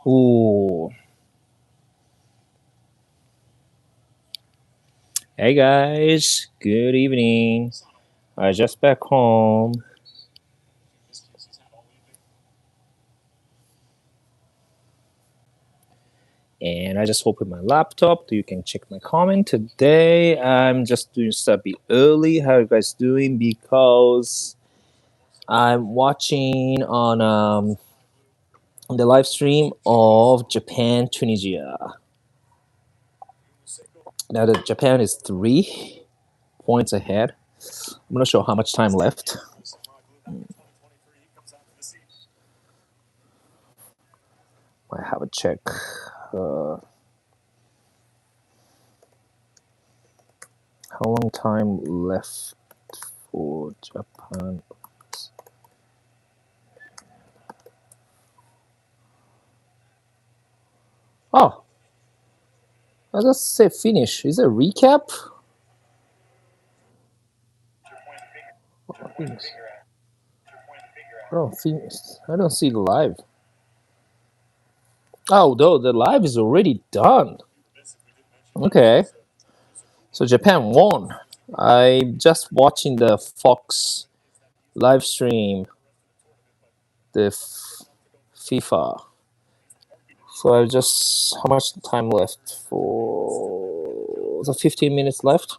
Ooh. Hey guys, good evening. I just back home and I just opened my laptop so you can check my comment. Today I'm just doing stuff a bit early. How you guys doing? Because I'm watching on the live stream of Japan Tunisia. Now the Japan is 3 points ahead. I'm not sure how much time left. I have a check. Uh, how long time left for Japan? Oh, I just say finish. Is it a recap? Oh, finish. Oh, finish. I don't see the live. Oh, though the live is already done. Okay, so Japan won. I'm just watching the Fox live stream, the FIFA. So I just how much time left for the 15 minutes left.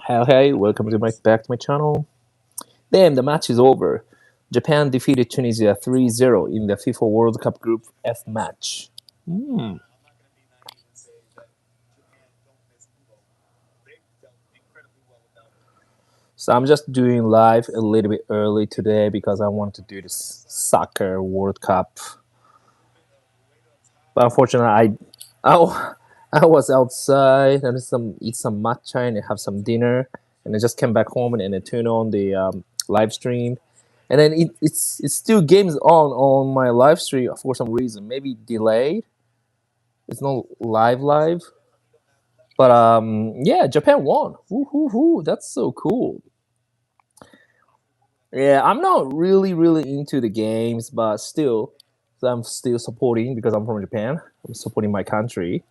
Hey, welcome to my back to my channel. Damn, the match is over. Japan defeated Tunisia 3-0 in the FIFA World Cup Group F match. Hmm. So I'm just doing live a little bit early today because I want to do this soccer World Cup. But unfortunately, I, I was outside and eat some matcha and have some dinner, and I just came back home and I turned on the live stream, and then it's still games on my live stream for some reason. Maybe delayed. It's not live, but yeah, Japan won. Woo, that's so cool. Yeah, I'm not really into the games, but still, I'm still supporting because I'm from Japan. I'm supporting my country.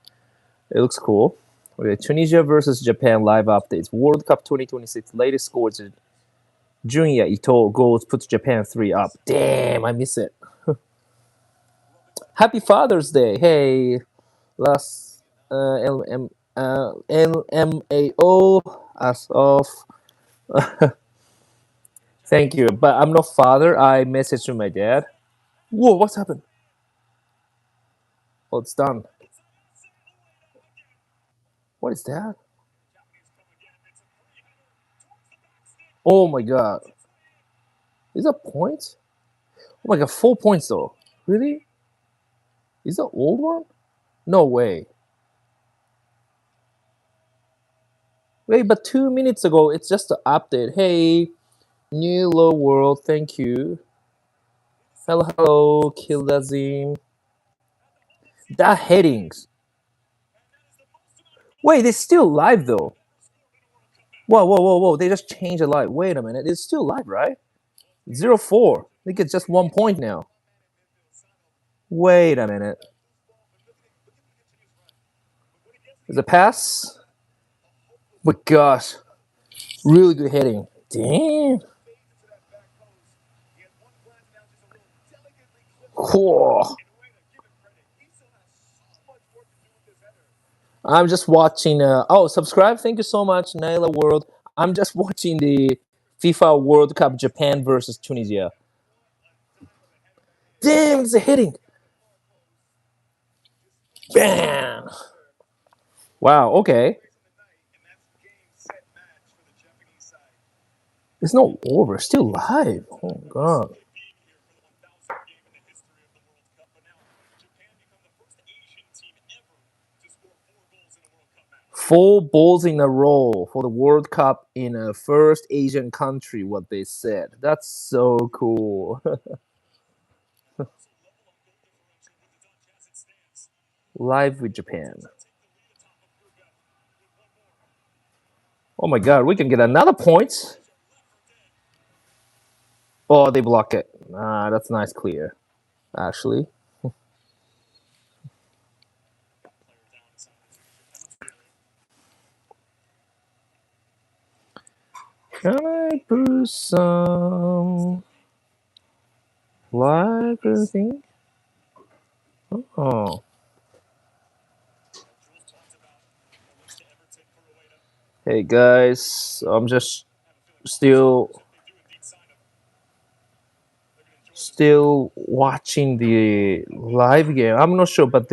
It looks cool. Okay, Tunisia versus Japan live updates. World Cup 2026 latest scores. Junya Ito goals puts Japan 3 up. Damn, I miss it. Happy Father's Day. Hey, last LMAO as of. Thank you, but I'm not father. I messaged to my dad. Whoa, what's happened? Oh, it's done. What is that? Oh my god. Is that points? Oh my god, 4 points though. Really? Is that old one? No way. Wait, but 2 minutes ago, it's just an update. Hey, new low world, thank you. Hello, Kildazim. That headings. Wait, it's still live though. Whoa. They just changed the live. Wait a minute. It's still live, right? 0-4. I think it's just 1 point now. Wait a minute. Is it pass? Oh my gosh. Really good heading. Damn. Cool. I'm just watching. Oh, subscribe. Thank you so much, Naila World. I'm just watching the FIFA World Cup Japan versus Tunisia. Damn, it's a hitting. Bam. Wow, okay. It's not over. It's still live. Oh, God. 4 balls in a row for the World Cup in a first Asian country, what they said. That's so cool. Live with Japan. Oh my god, we can get another point. Oh, they block it. That's nice, clear. Actually, can I put some live thing? Oh, hey guys, I'm just still still watching the live game. I'm not sure, but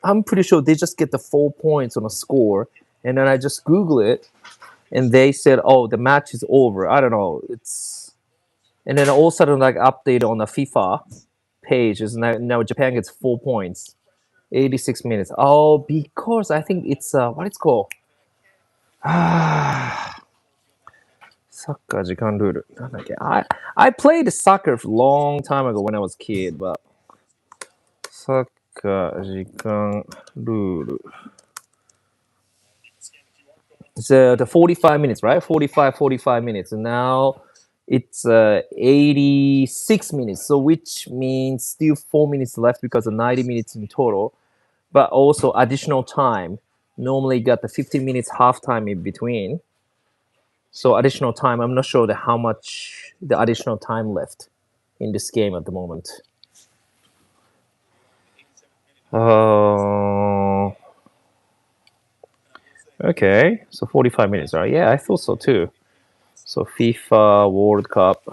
I'm pretty sure they just get the 4 points on a score, and then I just Google it, and they said, "Oh, the match is over." I don't know. And then all of a sudden, like update on the FIFA page is now Japan gets 4 points, 86 minutes. Oh, because I think it's what it's called. Soccer 時間ルール。なんだっけ? I played soccer a long time ago when I was a kid, but サッカー時間ルール。It's the 45 minutes, right? 45 minutes. And now it's 86 minutes. So which means still 4 minutes left because of 90 minutes in total. But also additional time. Normally got the 15 minutes half time in between. So additional time. I'm not sure how much the additional time left in this game at the moment. Uh, okay. So 45 minutes, right? Yeah, I thought so too. So FIFA World Cup.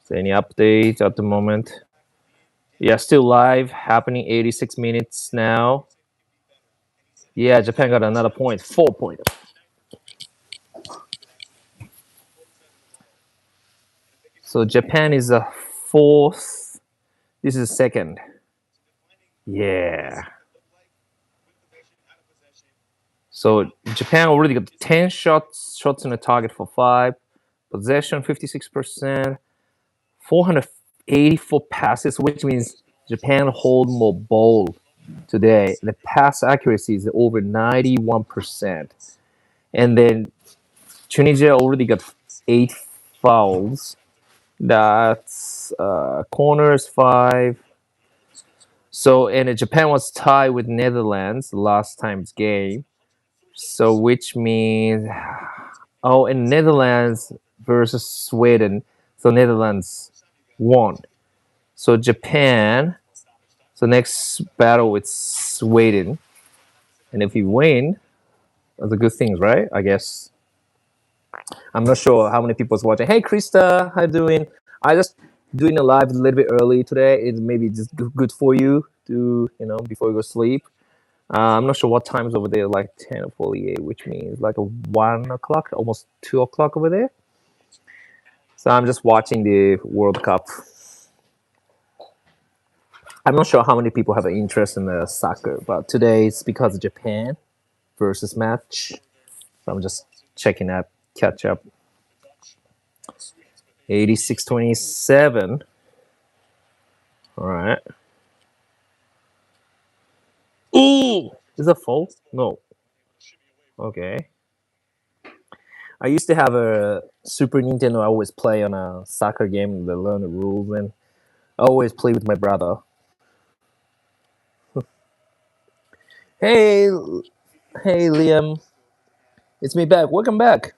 So any updates at the moment? Yeah, still live, happening 86 minutes now. Yeah, Japan got another point, 4 points. So Japan is a fourth. This is second. Yeah. So Japan already got 10 shots in the target for 5. Possession 56%. 484 passes, which means Japan hold more ball today. The pass accuracy is over 91%. And then Tunisia already got 8 fouls. That's corners 5. So and Japan was tied with Netherlands last time's game. So which means and Netherlands versus Sweden. So Netherlands won. So Japan. So next battle with Sweden, and if we win, that's a good thing, right? I guess. I'm not sure how many people's watching. Hey, Krista, how you doing? I just doing a live a little bit early today. It's maybe just good for you to before you go sleep. I'm not sure what time's over there, like 10:48, which means like a 1 o'clock, almost 2 o'clock over there. So I'm just watching the World Cup. I'm not sure how many people have an interest in the soccer, but today it's because of Japan versus match. So I'm just checking that catch up. 86-27. All right. Ooh, is that full? No. Okay. I used to have a Super Nintendo. I always play on a soccer game to learn the rules, and I always play with my brother. Hey, hey, Liam, it's me back. Welcome back.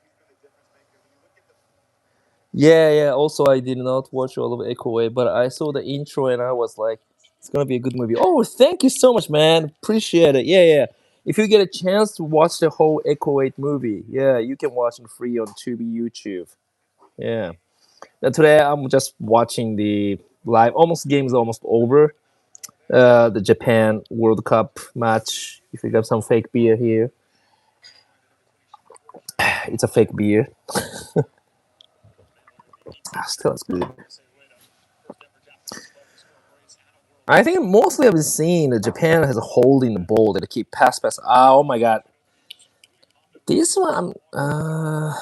Yeah, yeah. Also, I did not watch all of Echo Way, but I saw the intro and I was like, it's gonna be a good movie. Oh, thank you so much, man. Appreciate it. Yeah, yeah. If you get a chance to watch the whole Echo 8 movie, yeah, you can watch it free on Tubi YouTube. Yeah. Now today I'm just watching the live. Almost game's almost over. The Japan World Cup match. If you got some fake beer here, it's a fake beer. Still, it's good. I think mostly I've been seeing that Japan has a holding the ball that they keep pass. Oh my god, this one I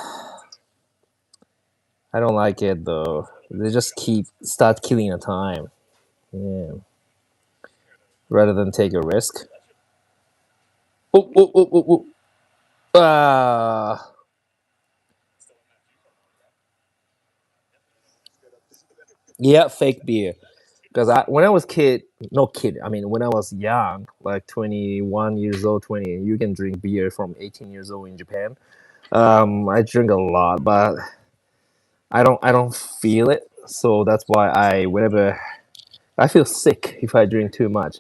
don't like it though. They just keep start killing the time, yeah, rather than take a risk. Oh, oh, oh, oh, oh. Ah, Yeah, fake beer. Because when I was kid, no kid, I mean when I was young, like 21 years old, 20, you can drink beer from 18 years old in Japan. I drink a lot, but I don't feel it. So that's why whenever I feel sick if I drink too much.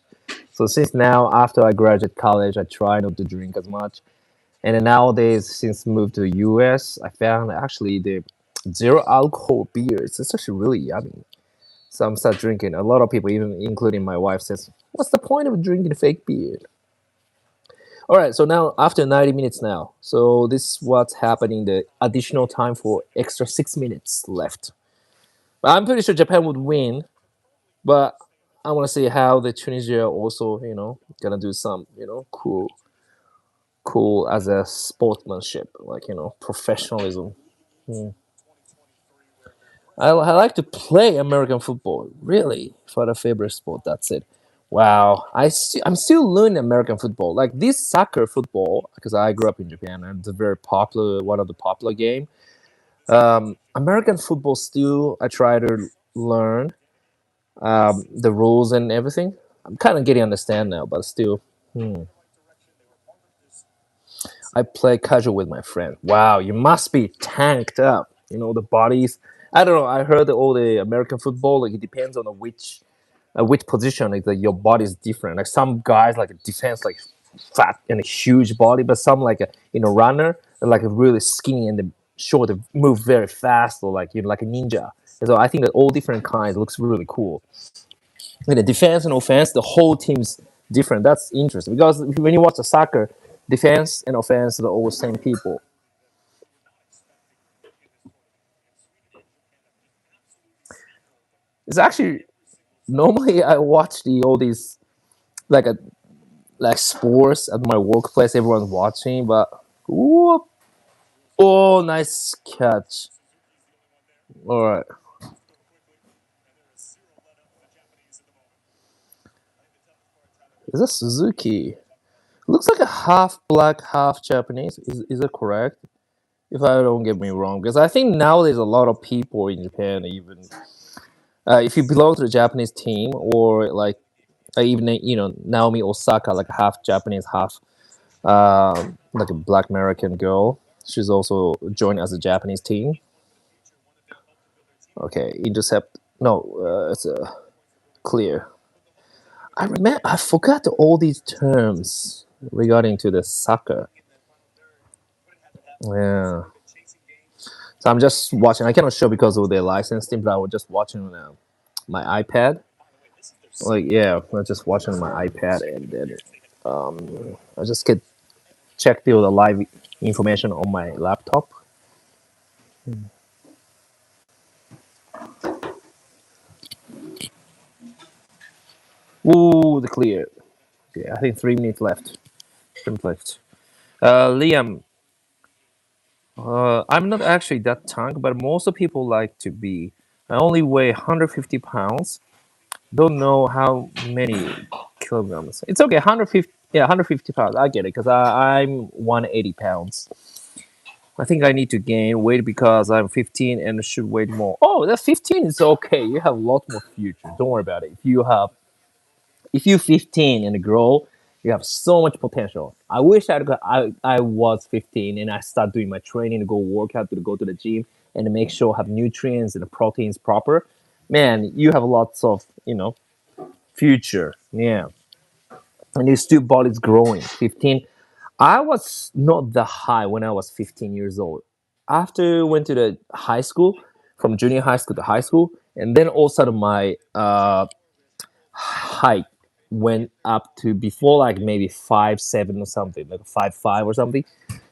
So since now, after I graduate college, I try not to drink as much. And then nowadays, since moved to the US, I found actually the zero alcohol beers. It's actually really yummy. So I'm start drinking. A lot of people, even including my wife, says, "What's the point of drinking fake beer?" All right. So now after 90 minutes now, so this is what's happening. The additional time for extra 6 minutes left. I'm pretty sure Japan would win, but I want to see how the Tunisia also, gonna do some, cool as a sportsmanship, like professionalism. Hmm. I like to play American football. Really, for the favorite sport. That's it. Wow, I'm still learning American football. Like this soccer football, because I grew up in Japan and it's a very popular, one of the popular game. American football still, I try to learn the rules and everything. I'm kind of getting understand now, but still, hmm. I play casual with my friend. Wow, you must be tanked up. The bodies. I don't know. I heard that all the American football, like it depends on which position. Like your body is different. Like some guys like a defense like fat and a huge body, but some like a runner and like a really skinny and the short, they move very fast or like like a ninja. And so I think that all different kinds looks really cool. In the defense and offense, the whole team's different. That's interesting because when you watch the soccer, defense and offense are all same people. It's actually normally I watch the all these like a like sports at my workplace. Everyone's watching, but whoop, oh, nice catch. All right, is that Suzuki? Looks like a half black, half Japanese. Is that correct? If I don't get me wrong, because I think nowadays a lot of people in Japan even if you belong to the Japanese team or like even Naomi Osaka, like half Japanese, half like a Black American girl. She's also joined as a Japanese team. Okay, intercept. No, it's a clear. I remember. I forgot all these terms regarding to the soccer. Yeah. So I'm just watching. I cannot show because of the license thing, but I was just watching on my iPad. Like yeah, I was just watching on my iPad, and then I just get check the live information on my laptop. Ooh, the clear. Yeah, I think 3 minutes left. 3 minutes left. Liam, I'm not actually that tank, but most of people like to be. I only weigh 150 pounds. Don't know how many kilograms. It's okay, 150. Yeah, 150 pounds. I get it because I'm 180 pounds. I think I need to gain weight because I'm 15 and should weigh more. Oh, that 15 is okay. You have a lot more future. Don't worry about it. If you're 15 and grow, you have so much potential. I wish I was 15 and I start doing my training to go work out to go to the gym and to make sure I have nutrients and the proteins proper. Man, you have lots of future. Yeah, and your still body's growing. 15. I was not that high when I was 15 years old. After I went to the high school, from junior high school to high school, and then all of a sudden my height went up to before like maybe 5'7" or something, like 5'5" or something.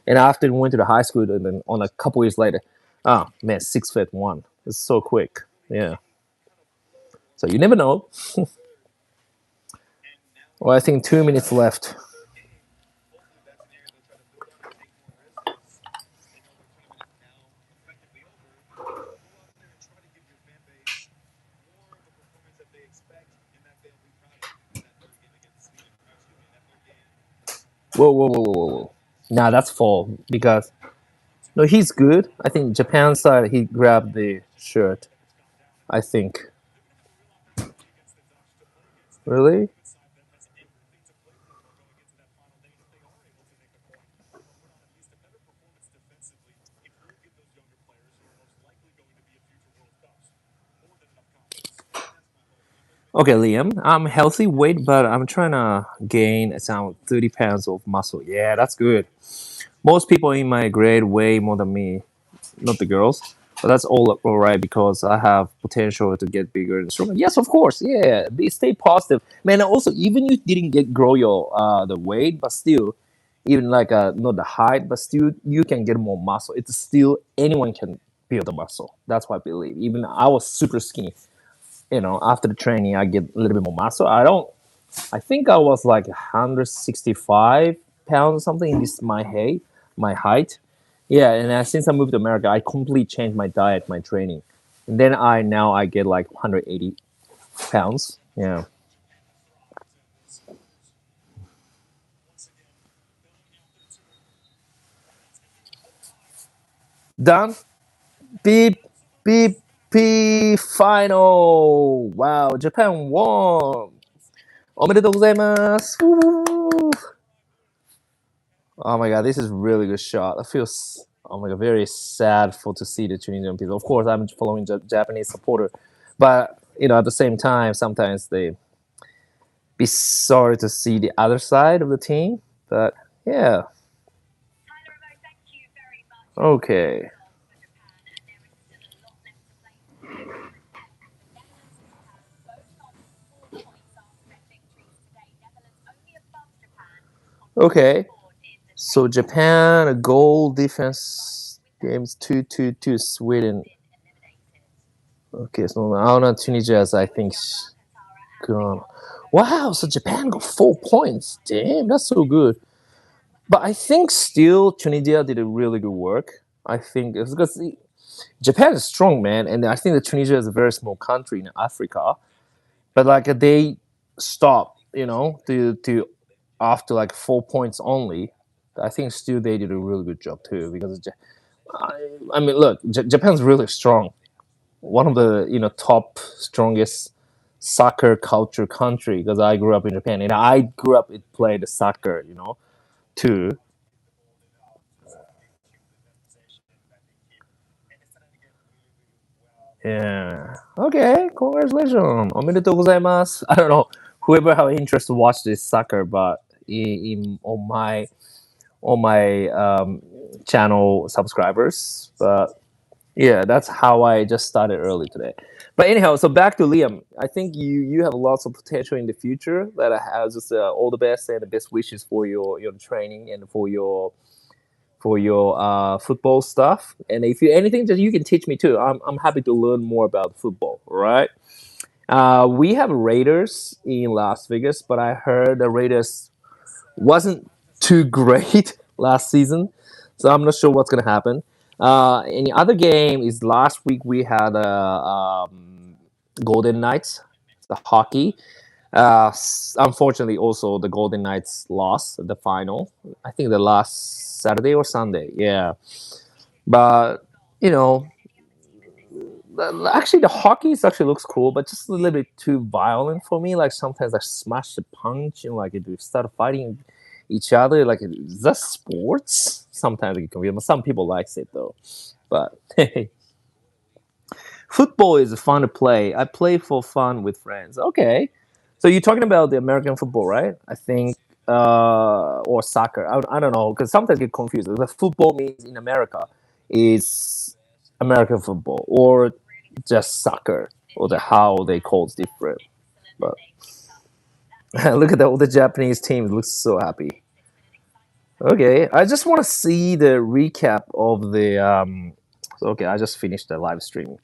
And after we went to the high school, and then on a couple years later, oh man, 6'1". It's so quick. Yeah. So you never know. Well, I think 2 minutes left. Whoa, whoa, whoa, whoa, whoa, whoa. Nah, that's fall because no, he's good. I think Japan side he grabbed the shirt. I think. Really? Okay, Liam. I'm healthy weight, but I'm trying to gain around 30 pounds of muscle. Yeah, that's good. Most people in my grade weigh more than me, not the girls. But that's all right because I have potential to get bigger and stronger. Yes, of course. Yeah, stay positive, man. Also, even you didn't get grow your the weight, but still, even like not the height, but still you can get more muscle. It's still anyone can build a muscle. That's what I believe. Even I was super skinny. After the training, I get a little bit more muscle. I don't. I think I was like 165 pounds or something in this my height. Yeah, and since I moved to America, I completely changed my diet, my training, and then I get like 180 pounds. Yeah, done. Beep beep beep. Final. Wow, Japan won. おめでとうございます. Oh my god, this is really good shot. I feel oh my god, very sad for to see the Tunisian people. Of course, I'm following Japanese supporter, but at the same time, sometimes they be sorry to see the other side of the team. But yeah, okay, okay. So Japan a goal defense games 2-2-2 Sweden. Okay, so I don't know Tunisia is I think gone. Wow, so Japan got 4 points. Damn, that's so good. But I think still Tunisia did a really good work. I think it's because Japan is strong, man, and I think that Tunisia is a very small country in Africa. But like they stopped, to after like 4 points only. I think still they did a really good job too because I mean, look, Japan's really strong. One of the top strongest soccer culture country because I grew up in Japan and I grew up it played soccer, too. Yeah. Okay. Congratulations. おめでとうございます. I don't know whoever have interest to watch this soccer, but on my channel subscribers. But yeah, that's how I just started early today. But anyhow, so back to Liam. I think you have lots of potential in the future. That I have just all the best and the best wishes for your training and for your football stuff. And if you anything that you can teach me too, I'm happy to learn more about football. All right. We have Raiders in Las Vegas, but I heard the Raiders wasn't too great last season, so I'm not sure what's gonna happen. Any other game is last week we had Golden Knights, the hockey. Unfortunately, also the Golden Knights lost the final. I think the last Saturday or Sunday. Yeah, but you know, actually the hockey is actually looks cool, but just a little bit too violent for me. Like sometimes I smash the punch and like if we start fighting each other, like is that sports? Sometimes it can be. Some people likes it though, but football is fun to play. I play for fun with friends. Okay, so you're talking about the American football, right? I think, or soccer. I don't know because sometimes I get confused. The football means in America is American football or just soccer or the how they call it different. But look at all the Japanese teams. Looks so happy. Okay, I just want to see the recap of the. Okay, I just finished the live stream.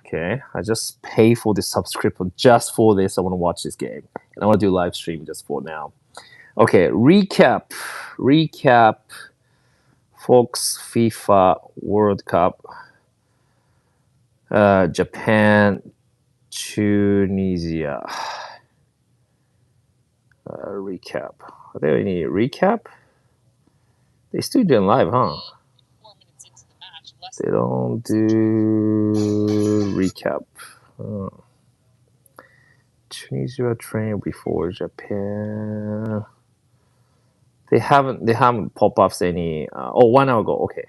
Okay, I just pay for the subscription just for this. I want to watch this game, and I want to do live stream just for now. Okay, recap. Fox FIFA World Cup, Japan, Tunisia. Recap. Are there any recap? They still doing live, huh? They don't do recap. Oh. Tunisia trained before Japan. They haven't pop ups any. 1 hour ago. Okay,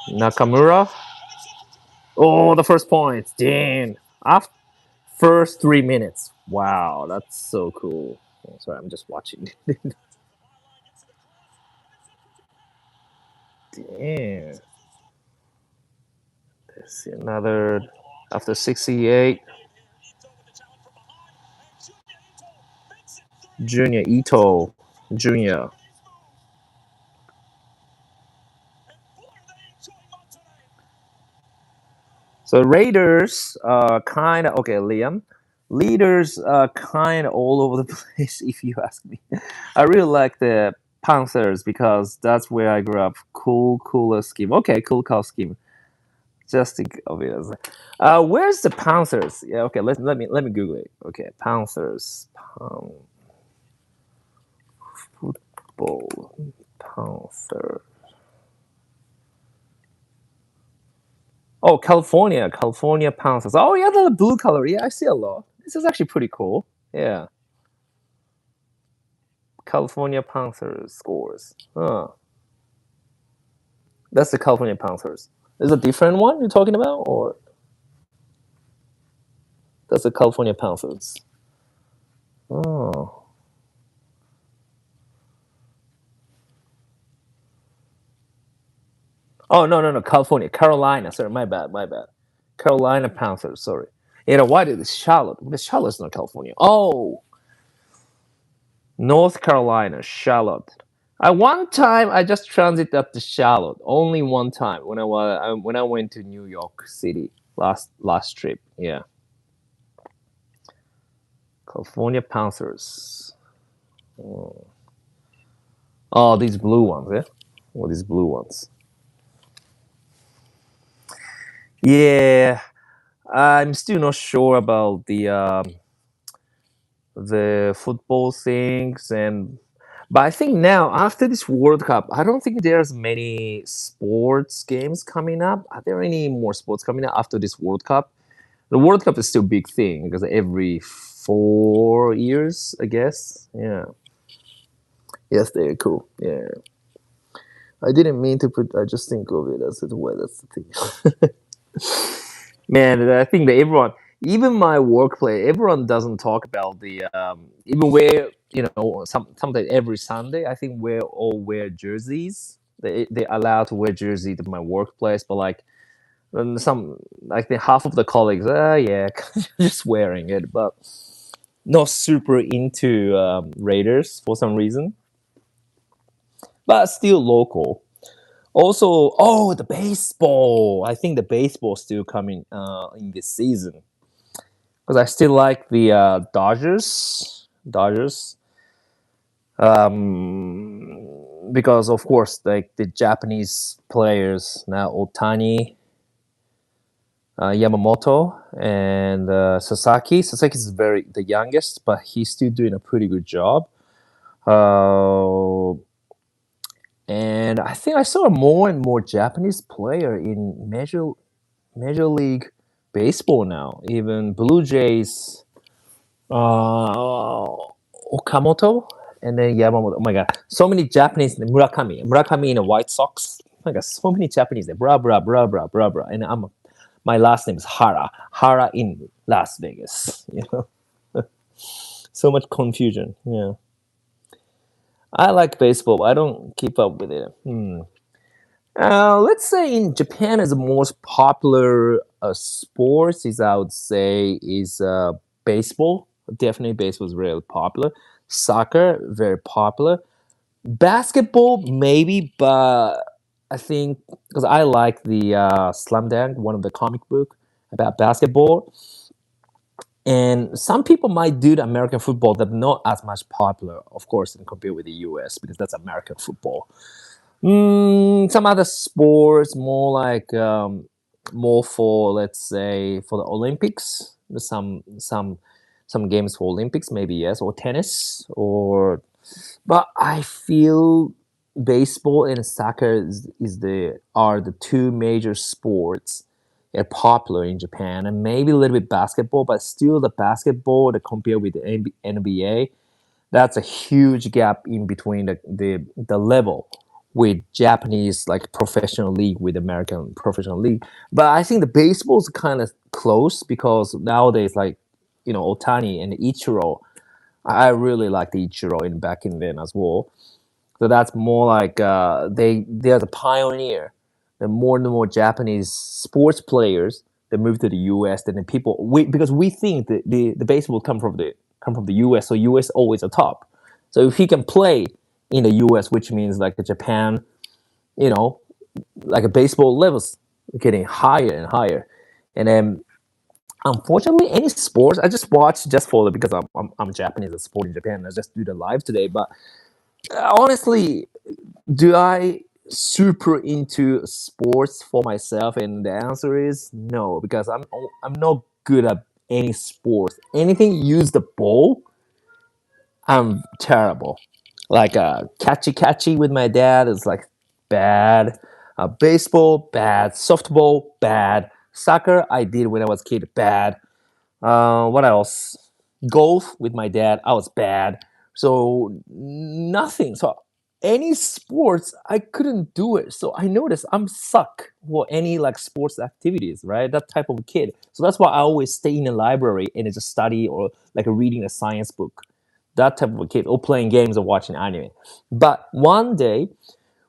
Nakamura. Oh, the first point. Damn. After first 3 minutes. Wow, that's so cool. Oh, sorry, I'm just watching. Damn. Let's see another after 68. Junior Ito. Junior. So Raiders kind of okay, Liam. Leaders kind of all over the place, if you ask me. I really like the Panthers because that's where I grew up. Cool, cooler scheme. Okay, cool, cool scheme. Just think of it as. Where's the Panthers? Yeah, okay. Let me Google it. Okay, Panthers, football, Panther. Oh, California Panthers. Oh yeah, the blue color. Yeah, I see a lot. This is actually pretty cool. Yeah, California Panthers scores. Huh. That's the California Panthers. Is a different one you're talking about, or that's the California Panthers? Oh. Oh no, no, no, California, Carolina. Sorry, my bad, my bad. Carolina Panthers. Sorry. You know why did this Charlotte? The Charlotte's not California. Oh, North Carolina, Charlotte. At one time, I just transited up to Charlotte. Only one time when I went to New York City last trip. Yeah, California Panthers. Oh, oh these blue ones, yeah. Oh, these blue ones. Yeah, I'm still not sure about the football things and but I think now after this World Cup, I don't think there's many sports games coming up. Are there any more sports coming up after this World Cup? The World Cup is still a big thing because every 4 years, I guess. Yeah. Yes, they're cool. Yeah. I didn't mean to put. I just think of it as the way. That's the thing. Man, I think that everyone, even my workplace, everyone doesn't talk about the even where sometimes every Sunday I think we all wear jerseys. They allowed to wear jersey to my workplace, but like some like the half of the colleagues, yeah, just wearing it, but not super into Raiders for some reason, but still local. Also, oh, the baseball. I think the baseball still coming in this season because I still like the Dodgers. Dodgers. Because of course, like the Japanese players now, Otani, Yamamoto, and Sasaki. Sasaki is very the youngest, but he's still doing a pretty good job. Uh, and I think I saw more and more Japanese player in Major League Baseball now. Even Blue Jays, Okamoto, and then Yamamoto. Oh my god, so many Japanese. Murakami in the White Sox. Oh my god, so many Japanese. Bra bra bra bra bra bra. And my last name is Hara. Hara in Las Vegas. So much confusion. Yeah, I like baseball. But I don't keep up with it. Let's say in Japan is the most popular sports is I would say is baseball. Definitely baseball is really popular. Soccer very popular. Basketball maybe, but I think because I like the Slam Dunk, one of the comic book about basketball, and some people might do the American football that not as much popular, of course, in compared with the U.S. because that's American football. Some other sports, more for let's say for the Olympics. Some games for Olympics, maybe yes, or tennis, or. But I feel baseball and soccer is the are the two major sports and popular in Japan, and maybe a little bit basketball, but still the basketball to compare with the NBA, that's a huge gap in between the level with Japanese like professional league with American professional league. But I think the baseball's kind of close because nowadays like Otani and Ichiro, I really like the Ichiro in back in then as well. So that's more like they're the pioneer. The more and more Japanese sports players that move to the U.S. than the people because we think that the baseball come from the U.S. So U.S. always a top. So if he can play in the U.S., which means like Japan, you know, like a baseball levels getting higher and higher, and then unfortunately any sports I just watch just for because I'm Japanese and sport in Japan. I just do the live today, but honestly, do I super into sports for myself? And the answer is no, because I'm not good at any sport. Anything use the ball, I'm terrible. Like catchy catchy with my dad is like bad. Baseball bad. Softball bad. Soccer I did when I was a kid bad. What else? Golf with my dad, I was bad. So nothing. So any sports, I couldn't do it. So I noticed I'm suck for any like sports activities, right? That type of kid. So that's why I always stay in the library and just study or like reading a science book. That type of a kid, or playing games or watching anime. But one day,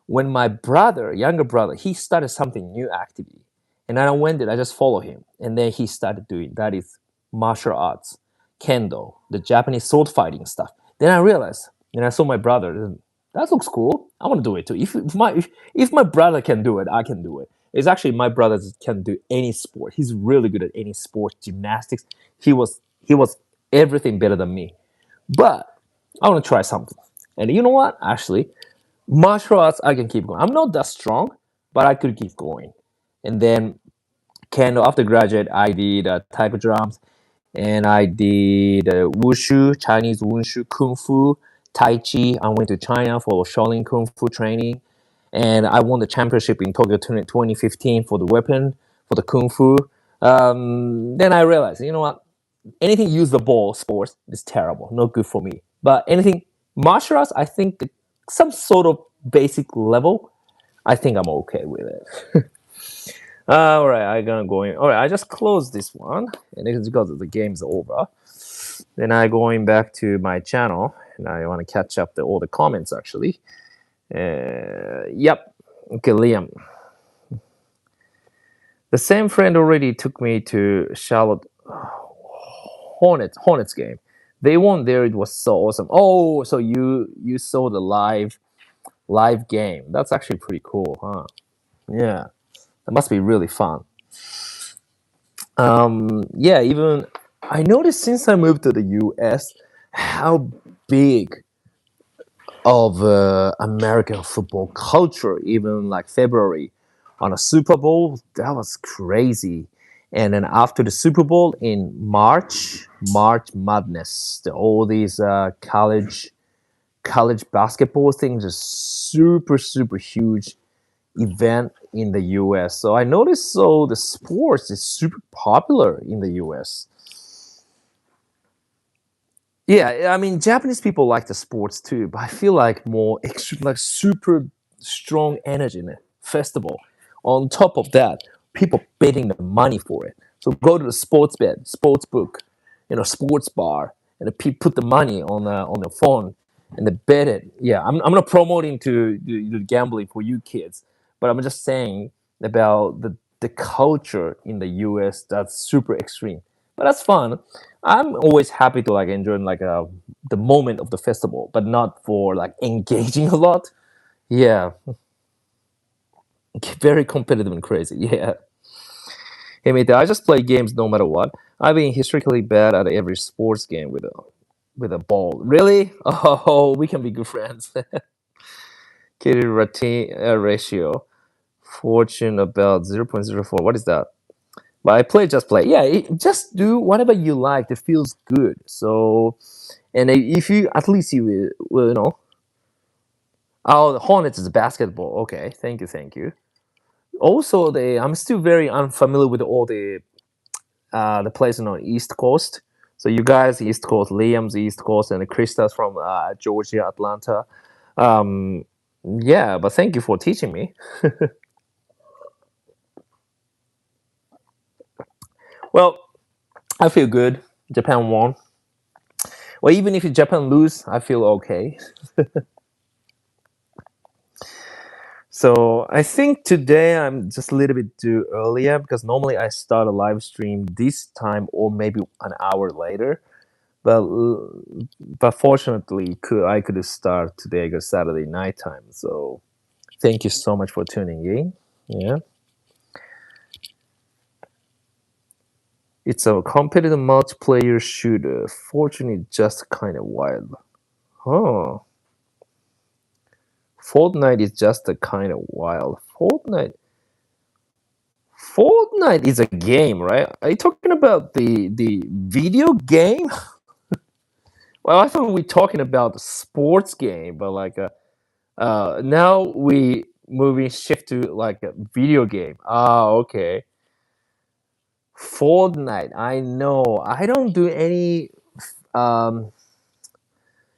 when my brother, younger brother, he started something new activity, and I went there. I just follow him, and then he started doing that is martial arts, kendo, the Japanese sword fighting stuff. Then I realized, and I saw my brother. That looks cool. I want to do it too. If my brother can do it, I can do it. It's actually my brother can do any sport. He's really good at any sport, gymnastics. He was everything better than me. But I want to try something. And you know what? Actually, martial arts, I can keep going. I'm not that strong, but I could keep going. And then, Kendo, after graduate, I did taiko drums, and I did wushu, Chinese wushu, kung fu, tai chi. I went to China for Shaolin kung fu training, and I won the championship in Tokyo 2015 for the weapon, for the kung fu. Then I realized, you know what? Anything use the ball sports is terrible, not good for me. But anything martial arts, I think some sort of basic level, I think I'm okay with it. All right, I'm gonna go in. All right, I just closed this one, and it's because the game's over. Then I going back to my channel, and I want to catch up all the comments actually. Yep. Okay, Liam. The same friend already took me to Charlotte Hornets game. They won there. It was so awesome. Oh, so you saw the live game. That's actually pretty cool, huh? Yeah, that must be really fun. Yeah, even I noticed since I moved to the U.S. how big of American football culture. Even like February on a Super Bowl, that was crazy. And then after the Super Bowl in March Madness, all these college basketball things is super huge event in the US. So I noticed so the sports is super popular in the US. Yeah, I mean Japanese people like the sports too, but I feel like more like super strong energy in a festival. On top of that, people betting the money for it. So go to the sports bet, sports book, sports bar, and the people put the money on the phone and they bet it. Yeah, I'm not promoting to the gambling for you kids, but I'm just saying about the culture in the U.S. that's super extreme, but that's fun. I'm always happy to like enjoy like the moment of the festival, but not for like engaging a lot. Yeah, very competitive and crazy. Yeah. Hey mate, I just play games no matter what. I've been historically bad at every sports game with a ball. Really? Oh, we can be good friends. Kitty ratio. Fortune about 0.04. What is that? But I play just play. Yeah, just do whatever you like that feels good. So, and if you at least you will, oh, the Hornets is basketball. Okay, thank you. Also, I'm still very unfamiliar with all the places on the East Coast. So you guys, East Coast, Liam's East Coast, and Krista's from Georgia, Atlanta. Um, yeah, but thank you for teaching me. Well, I feel good. Japan won. Well, even if Japan lose, I feel okay. So I think today I'm just a little bit too earlier because normally I start a live stream this time or maybe an hour later. But but fortunately, I could start today because Saturday night time. So thank you so much for tuning in. Yeah, it's a competitive multiplayer shooter. Fortunately, just kind of wild. Huh. Fortnite is just a kind of wild. Fortnite is a game, right? Are you talking about the video game? Well, I thought we were talking about the sports game, but like now we moving shift to like a video game. Ah, okay. Fortnite. I know. I don't do any um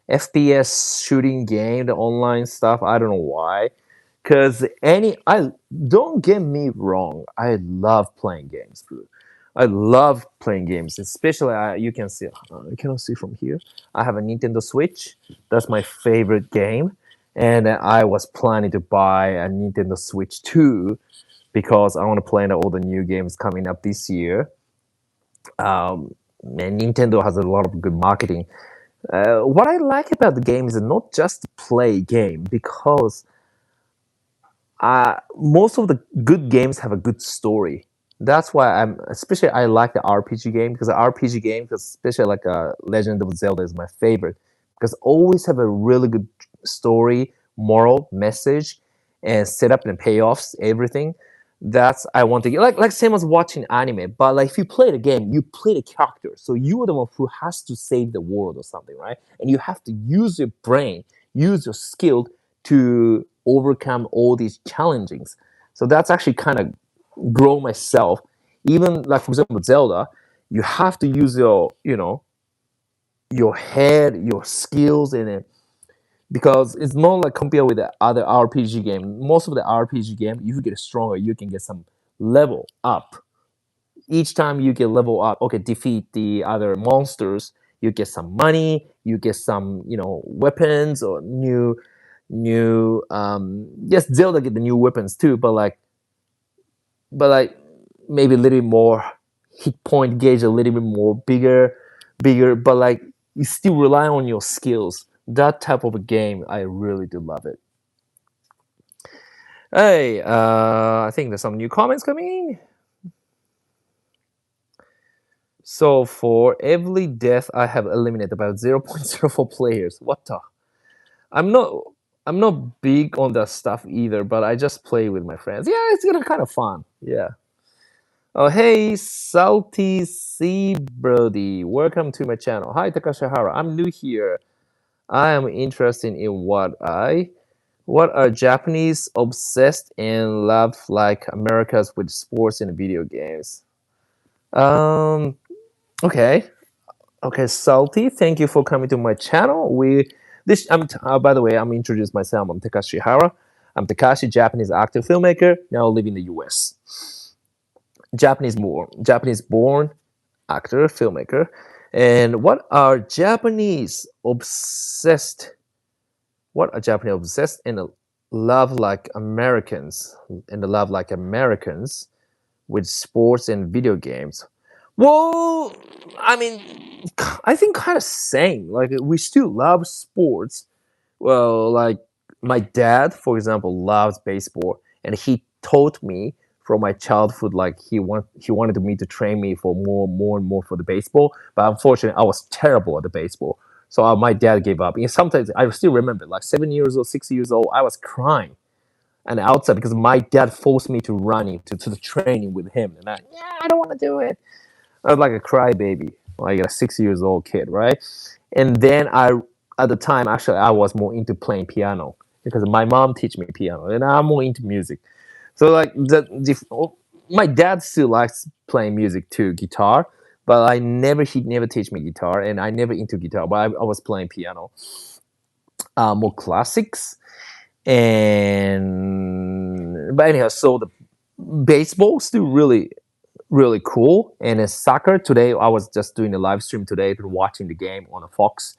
FPS shooting game, the online stuff. I don't know why. Cause I don't get me wrong. I love playing games, bro. I love playing games, especially you can see. You cannot see from here. I have a Nintendo Switch. That's my favorite game, and I was planning to buy a Nintendo Switch 2 because I want to play all the new games coming up this year. Um, and Nintendo has a lot of good marketing. What I like about the game is not just to play game because most of the good games have a good story. That's why especially I like the RPG game because the RPG game, because especially like Legend of Zelda is my favorite because always have a really good story, moral message, and setup and payoffs, everything. That's I want to get like same as watching anime, but like if you play the game, you play the character, so you are the one who has to save the world or something, right? And you have to use your brain, use your skill to overcome all these challenges. So that's actually kind of grow myself. Even like for example Zelda, you have to use your head, your skills in it because it's not like compared with the other RPG game. Most of the RPG game, if you get stronger, you can get some level up. Each time you get level up, okay, defeat the other monsters, you get some money, you get some weapons or new yes Zelda get the new weapons too, but like maybe a little bit more hit point gauge, a little bit more bigger, but like you still rely on your skills. That type of a game, I really do love it. Hey, I think there's some new comments coming. So for every death, I have eliminated about 0.04 players. What the? I'm not. I'm not big on that stuff either, but I just play with my friends. Yeah, it's gonna kind of fun. Yeah. Oh, hey, Salty Sea Brody. Welcome to my channel. Hi, Takashihara. I'm new here. I am interested in what are Japanese obsessed and love like Americas with sports and video games. Um, okay. Okay, Salty, thank you for coming to my channel. By the way, I'm introduced myself. I'm Takashi Hara. I'm Takashi, Japanese actor filmmaker, now live in the US. Japanese born actor, filmmaker. And what are Japanese obsessed and love like Americans with sports and video games? Well, I mean, I think kind of same. Like we still love sports. Well, like my dad, for example, loves baseball, and he taught me from my childhood. Like he wanted me to train me for more and more for the baseball. But unfortunately, I was terrible at the baseball, so my dad gave up. And sometimes I still remember, like 7 years old, 6 years old, I was crying and outside because my dad forced me to run to the training with him, and I don't want to do it. I was like a crybaby, like a 6 years old kid, right? And then at the time, actually, I was more into playing piano because my mom teach me piano, and I'm more into music. So like my dad still likes playing music too, guitar. But he never teach me guitar, and I never into guitar. But I was playing piano, more classics, and but anyhow, so the baseball still really cool. And in soccer today, I was just doing a live stream today, watching the game on a Fox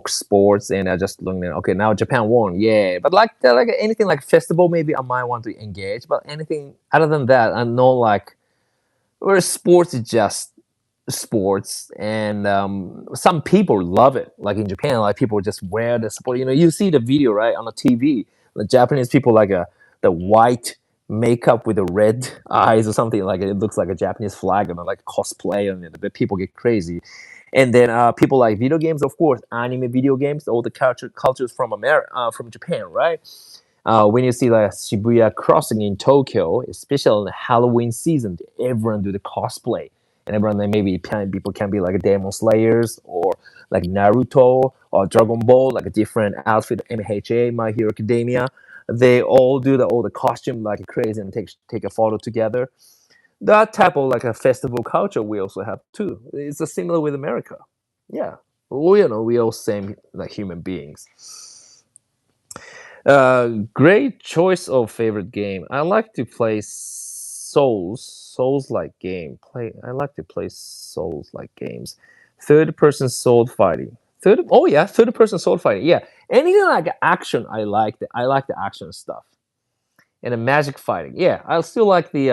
Sports, and I just looking at okay now Japan won, yeah. But like anything like festival, maybe I might want to engage. But anything other than that, I know like where sports is just sports, and some people love it. Like in Japan, like people just wear the sport. You know, you see the video right on the TV. The Japanese people like the white makeup with the red eyes or something like it looks like a Japanese flag and like cosplay and the people get crazy. And then people like video games, of course, anime video games, all the cultures from from Japan, right? When you see like Shibuya crossing in Tokyo, especially in the Halloween season, everyone do the cosplay, and everyone then maybe people can be like Demon Slayers or like Naruto or Dragon Ball, like a different outfit. MHA, My Hero Academia, they all do all the costume like crazy and take a photo together. That type of like a festival culture we also have too. It's a similar with America. Yeah, well, you know, we all same like human beings. Great choice of favorite game. I like to play Souls like game. I like to play Souls like games. Third person sword fighting. Third person sword fighting. Yeah, anything like action. I like the action stuff. And the magic fighting. Yeah, I still like the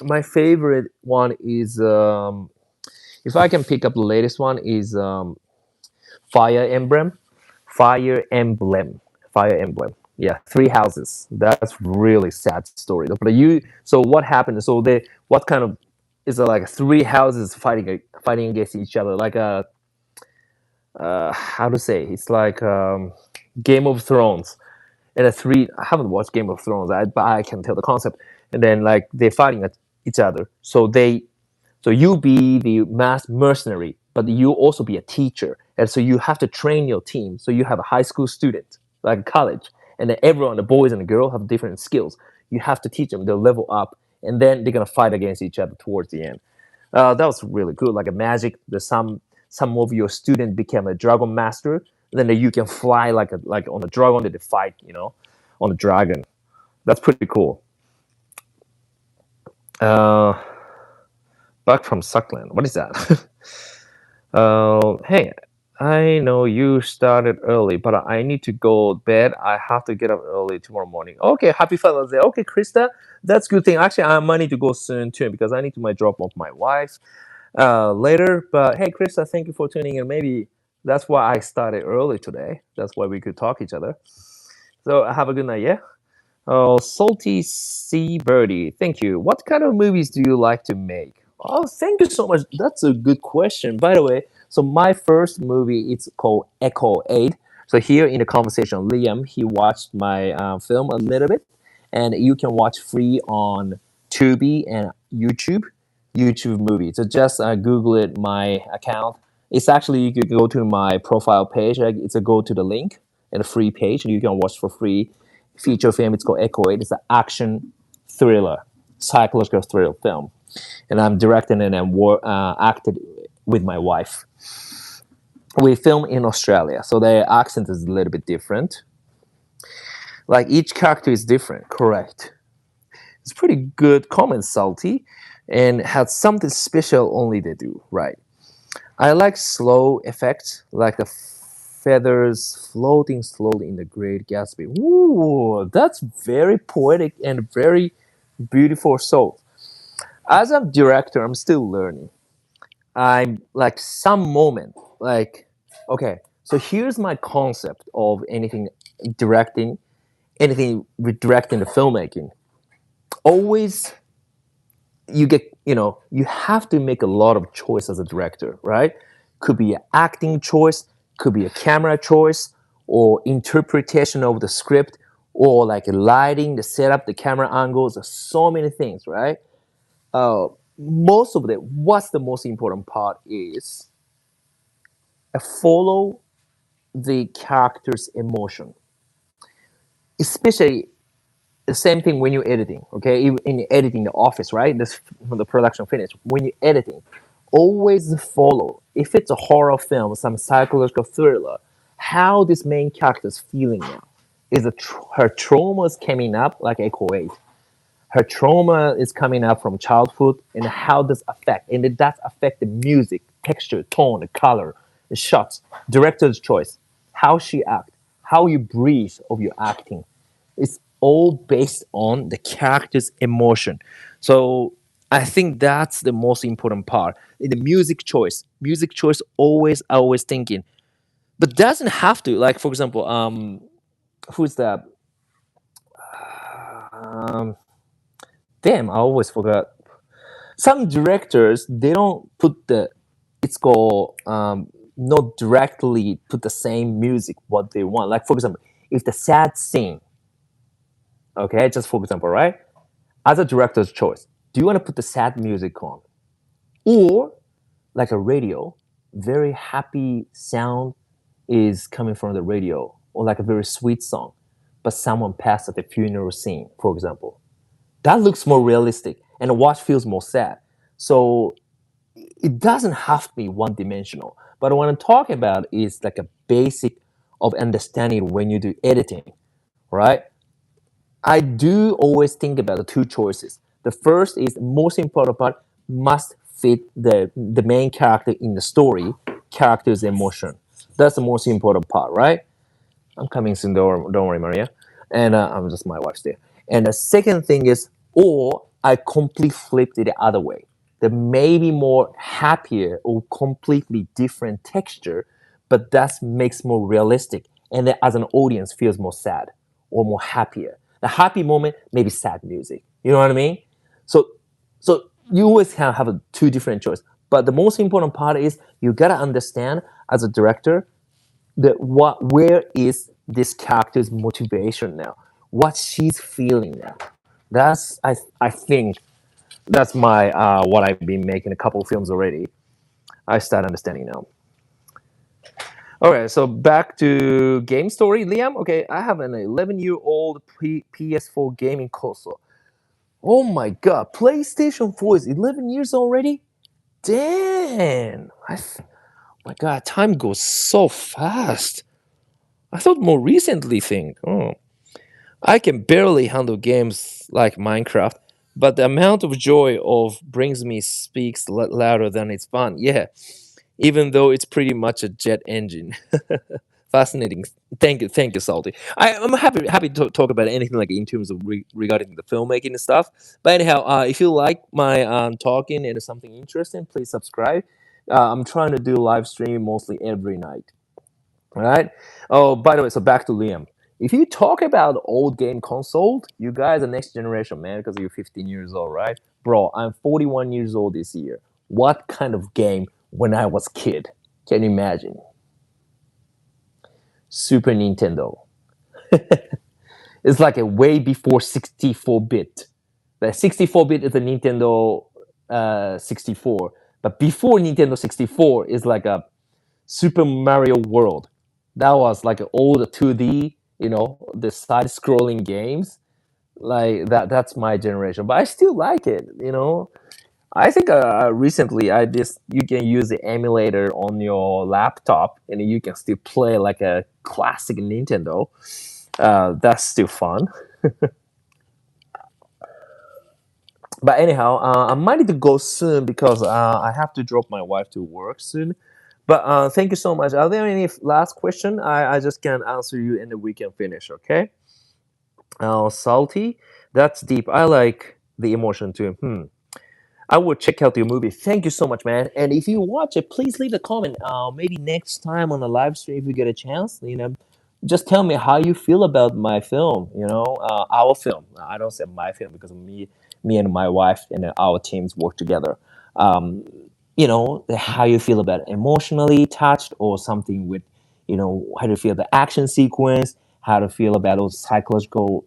my favorite one is if I can pick up the latest one is Fire Emblem. Fire Emblem. Fire Emblem. Yeah, three houses. That's really sad story. But so what happened? So they, what kind of, is it like three houses fighting against each other? Like a, how to say? It's like Game of Thrones. And a three, I haven't watched Game of Thrones, but I can tell the concept. And then like they're fighting at each other. So you be the mass mercenary, but you also be a teacher, and so you have to train your team. So you have a high school student, like college, and then everyone, the boys and the girls, have different skills. You have to teach them. They'll level up, and then they're gonna fight against each other towards the end. That was really good. Like a magic. There's some of your student became a dragon master. Then you can fly like on a dragon that they fight. You know, on a dragon. That's pretty cool. Uh, Back from Suckland. What is that? Hey, I know you started early, but I need to go to bed. I have to get up early tomorrow morning. Okay, happy Father's Day. Okay, Krista, that's good thing. Actually, I might need to go soon too because I need to my drop off my wife later. But hey, Krista, thank you for tuning in. Maybe that's why I started early today. That's why we could talk each other. So have a good night. Yeah. Oh, Salty Sea Birdie. Thank you. What kind of movies do you like to make? Oh, thank you so much. That's a good question. By the way, so my first movie it's called Echo 8. So here in the conversation, Liam he watched my film a little bit, and you can watch free on Tubi and YouTube movie. So just Google it. My account. It's actually you could go to my profile page. It's a go to the link and a free page, and you can watch for free feature film. It's called Echo 8. It's an action thriller, psychological thriller film. And I'm directing it and acted with my wife. We film in Australia, so the accent is a little bit different. Like each character is different, correct. It's pretty good comment, Salty, and had something special only they do, right. I like slow effects, like the feathers floating slowly in the Great Gatsby. Ooh, that's very poetic and very beautiful. So, as a director, I'm still learning. I'm like some moment, like, okay, so here's my concept of directing, anything with directing the filmmaking. Always you get you have to make a lot of choice as a director, right? Could be an acting choice, could be a camera choice, or interpretation of the script, or like lighting, the setup, the camera angles. There's so many things, right? Most of it, what's the most important part is follow the character's emotion, especially the same thing when you're editing. Okay, in editing the office, right? This when the production finish. When you're editing, always follow. If it's a horror film, some psychological thriller, how this main character is feeling now. Is her trauma is coming up like Echo 8? Her trauma is coming up from childhood, and how does affect, and it does affect the music, texture, tone, the color, the shots, director's choice, how she act, how you breathe of your acting. It's all based on the character's emotion. So I think that's the most important part. In the music choice always thinking, but doesn't have to. Like for example, who's that? Um, Damn, I always forgot. Some directors they don't put the it's called not directly put the same music what they want. Like for example, if the sad scene, okay, just for example, right? As a director's choice, do you want to put the sad music on, or like a radio, very happy sound is coming from the radio, or like a very sweet song, but someone passed at the funeral scene, for example, that looks more realistic and what feels more sad. So it doesn't have to be one dimensional. But what I'm talking about is like a basic of understanding when you do editing, right? I do always think about the two choices. The first is the most important part must fit the main character in the story, character's emotion. That's the most important part, right? I'm coming soon. Don't worry, Maria. And I'm just my wife's there. And the second thing is, or I completely flipped it the other way. The maybe more happier or completely different texture, but that makes more realistic. And then as an audience feels more sad or more happier. The happy moment, maybe sad music. You know what I mean? So so you always can have a two different choice. But the most important part is you gotta understand as a director that what where is this character's motivation now, what she's feeling now. That's I think that's my what I've been making a couple of films already. I start understanding now. Okay, so back to game story, Liam. Okay, I have an 11-year-old PS4 gaming console. Oh my god, PlayStation 4 is 11 years already. Damn, my god, time goes so fast. I thought more recently thing. Oh, I can barely handle games like Minecraft, but the amount of joy of brings me speaks louder than it's fun. Yeah, even though it's pretty much a jet engine. Fascinating. Thank you, Salty. I'm happy to talk about anything like in terms of regarding the filmmaking and stuff. But anyhow, if you like my talking and it's something interesting, please subscribe. I'm trying to do live stream mostly every night. All right. Oh, by the way, so back to Liam. If you talk about old game console, you guys are next generation, man, because you're 15 years old, right? Bro, I'm 41 years old this year. What kind of game when I was kid? Can you imagine? Super Nintendo. It's like a way before 64-bit. The 64-bit is a Nintendo 64, but before Nintendo 64 is like a Super Mario World. That was like an old 2D, the side-scrolling games. Like that. That's my generation, but I still like it. I think recently I just you can use the emulator on your laptop and you can still play like a classic Nintendo. That's still fun. But anyhow, I might need to go soon because I have to drop my wife to work soon. But thank you so much. Are there any last question? I just can answer you and then we can finish. Okay. Salty. That's deep. I like the emotion too. I will check out your movie. Thank you so much, man. And if you watch it, please leave a comment. Maybe next time on the live stream, if you get a chance, just tell me how you feel about my film. Our film. I don't say my film because me and my wife and our teams work together. Um, how you feel about it, emotionally touched or something with, how to feel the action sequence, how to feel about those psychological,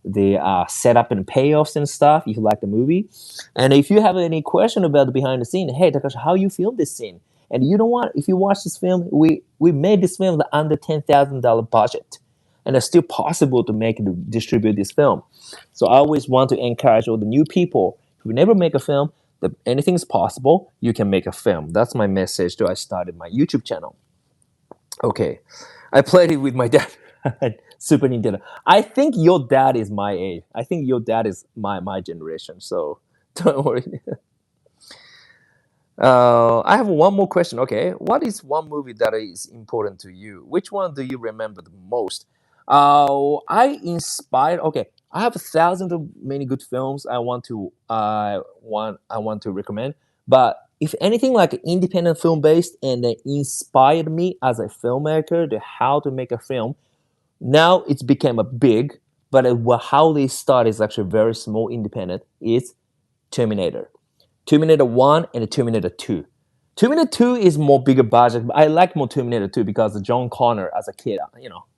the setup and payoffs and stuff. If you like the movie, and if you have any question about the behind the scene, hey Takashi, how you film this scene? And you know what? If you watch this film, we made this film with under $10,000 budget. and it's still possible to make and distribute this film. So I always want to encourage all the new people who never make a film that anything is possible. You can make a film. That's my message. To I started my YouTube channel. Okay, I played it with my dad. Super Nintendo. I think your dad is my age. I think your dad is my generation. So don't worry. I have one more question. Okay, what is one movie that is important to you? Which one do you remember the most? I inspired. Okay, I have thousands of many good films I want to recommend. But if anything like independent film based and they inspired me as a filmmaker to how to make a film, now it's become a big. But how they start is actually very small, independent. Is Terminator. Terminator 1 and Terminator 2. Terminator 2 is more bigger budget. But I like more Terminator 2 because John Connor as a kid,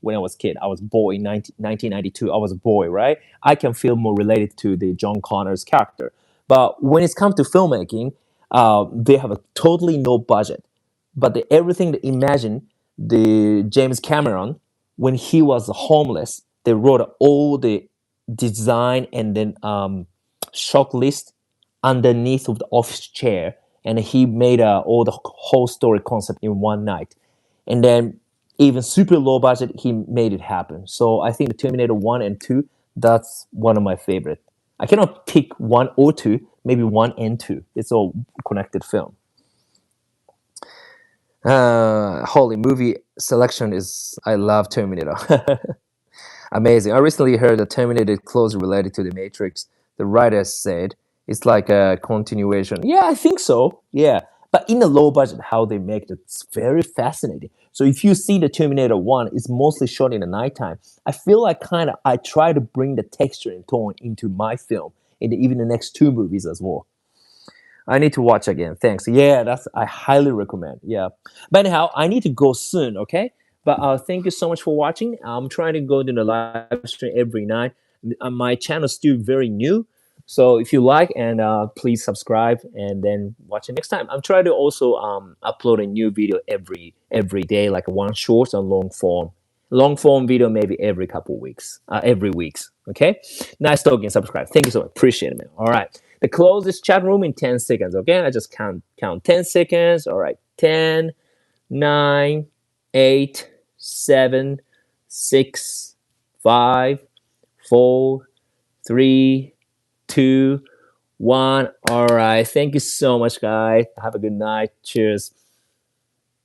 when I was a kid, I was born in 1992. I was a boy, right? I can feel more related to the John Connor's character. But when it comes to filmmaking, they have a totally no budget. But everything that imagine the James Cameron, when he was homeless, they wrote all the design and then shot list underneath of the office chair, and he made all the whole story concept in one night. And then even super low budget, he made it happen. So I think the Terminator 1 and 2, that's one of my favorite. I cannot pick one or two, maybe one and two. It's all connected film. Holy movie selection is, I love Terminator. Amazing. I recently heard that Terminator is closely related to the Matrix. The writer said it's like a continuation. Yeah, I think so. Yeah. But in the low budget, how they make it, it's very fascinating. So if you see the Terminator 1, it's mostly shot in the nighttime. I feel like I try to bring the texture and tone into my film, and even the next two movies as well. I need to watch again. Thanks. Yeah, I highly recommend. Yeah. But anyhow, I need to go soon, okay? But thank you so much for watching. I'm trying to go to the live stream every night. My channel is still very new. So if you like, and please subscribe and then watch it next time. I'm trying to also upload a new video every day, like one short and long form. Long form video maybe every couple weeks, every weeks. Okay. Nice talking. Subscribe. Thank you so much. Appreciate it, man. All right. The close this chat room in 10 seconds. Okay. I just count 10 seconds. All right. 10, 9, 8, 7, 6, 5, 4, 3, 2, 1. All right. Thank you so much, guys. Have a good night. Cheers.